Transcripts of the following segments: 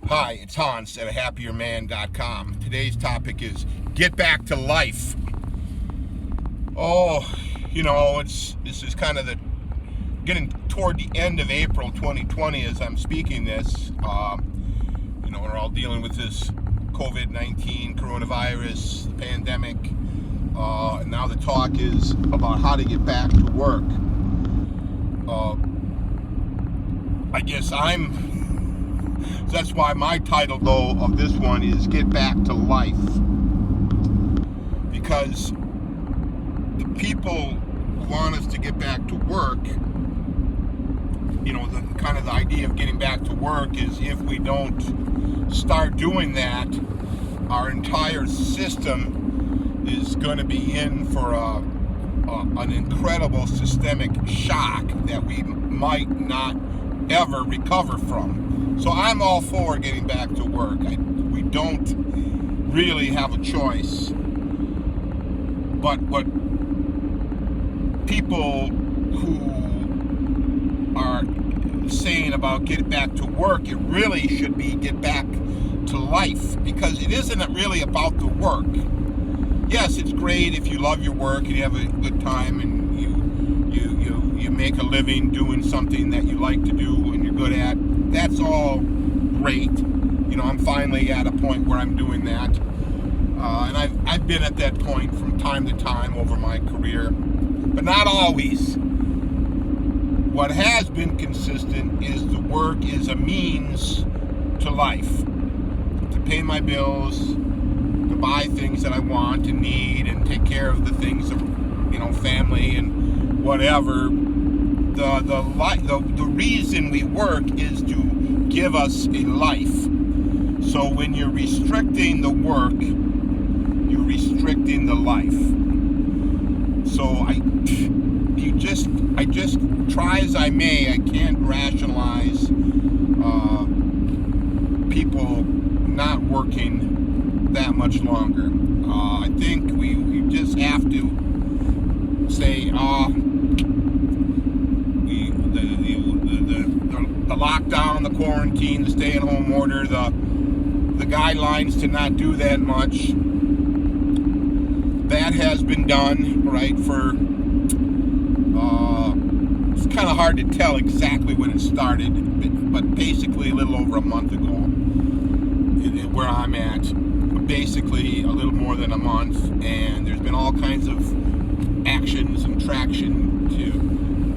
Hi, it's Hans at ahappierman.com. Today's topic is get back to life. Oh, this is kind of getting toward the end of April 2020 as I'm speaking this. We're all dealing with this COVID-19 coronavirus, the pandemic. And now the talk is about how to get back to work. I guess that's why my title, though, of this one is Get Back to Life. Because the people who want us to get back to work, the idea of getting back to work is if we don't start doing that, our entire system is going to be in for an incredible systemic shock that we might not ever recover from. So I'm all for getting back to work. We don't really have a choice. But what people who are saying about get back to work, it really should be get back to life, because it isn't really about the work. Yes, it's great if you love your work and you have a good time and you make a living doing something that you like to do and you're good at. That's all great. I'm finally at a point where I'm doing that. And I've been at that point from time to time over my career, but not always. What has been consistent is the work is a means to life, to pay my bills, to buy things that I want and need, and take care of the things of, family and whatever. The reason we work is to give us a life. So when you're restricting the work, you're restricting the life. So I just try as I may, I can't rationalize people not working that much longer. I think we just have to say, the lockdown, the quarantine, the stay-at-home order, the guidelines to not do that much, that has been done, right, it's kind of hard to tell exactly when it started, but basically a little over a month ago, where I'm at, basically a little more than a month, and there's been all kinds of actions and traction to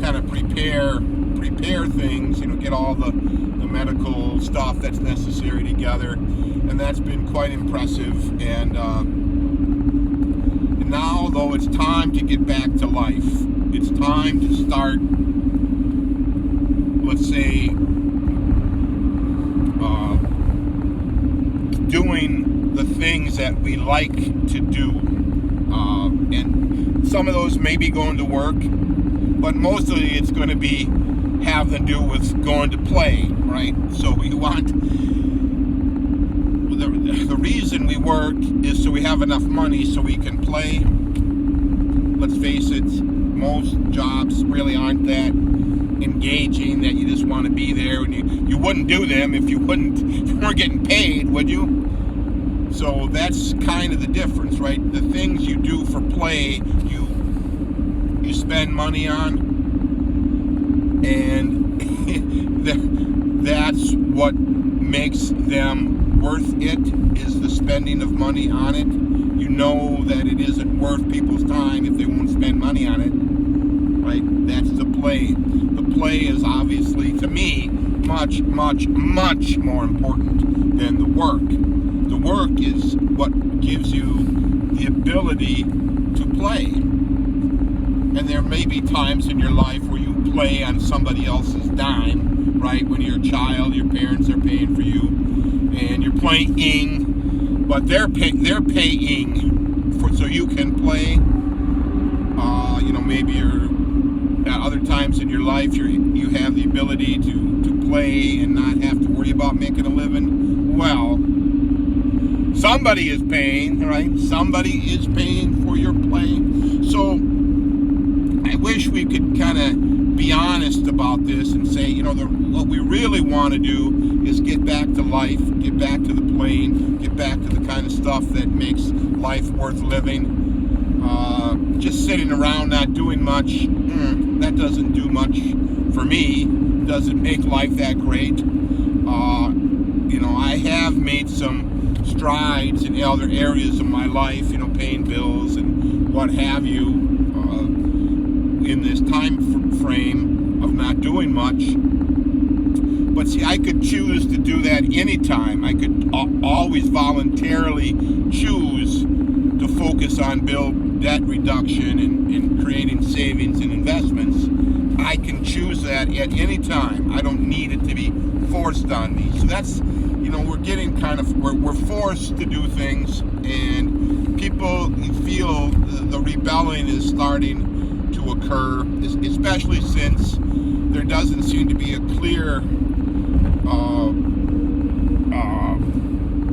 kind of prepare things, get all the medical stuff that's necessary together, and that's been quite impressive. And now, though, it's time to get back to life. It's time to start, let's say, doing the things that we like to do. And some of those may be going to work, but mostly it's going to be have to do with going to play, right? So we want, the reason we work is so we have enough money so we can play. Let's face it, most jobs really aren't that engaging that you just want to be there, and you wouldn't do them if you weren't getting paid, would you? So that's kind of the difference, right? The things you do for play, you spend money on, and that's what makes them worth it, is the spending of money on it. You know that it isn't worth people's time if they won't spend money on it, right? That's the play. The play is obviously, to me, much, much, much more important than the work. The work is what gives you the ability to play. And there may be times in your life where you play on somebody else's dime, right? When you're a child, your parents are paying for you, and you're playing, but they're paying for so you can play. Maybe you're at other times in your life you have the ability to play and not have to worry about making a living. Well, somebody is paying, right? Somebody is paying for your play. So I wish we could kind of be honest about this and say, what we really want to do is get back to life, get back to the plane, get back to the kind of stuff that makes life worth living. Just sitting around not doing much, that doesn't do much for me. Doesn't make life that great. I have made some strides in other areas of my life, paying bills and what have you, in this time frame of not doing much. But see, I could choose to do that anytime. I could always voluntarily choose to focus on debt reduction and creating savings and investments. I can choose that at any time. I don't need it to be forced on me. So that's, we're getting we're forced to do things, and people feel the rebellion is starting to occur, especially since there doesn't seem to be a clear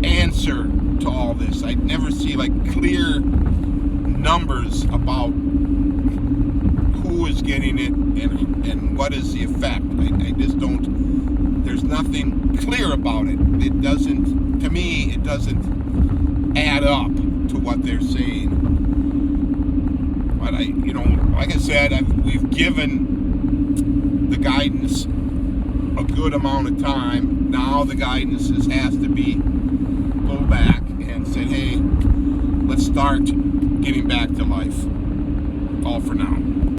answer to all this. I never see clear numbers about who is getting it and what is the effect. I just don't, there's nothing clear about it. It doesn't add up to what they're saying. But like I said, we've given the guidance a good amount of time. Now the guidance has to be pulled back and said, hey, let's start getting back to life. All for now.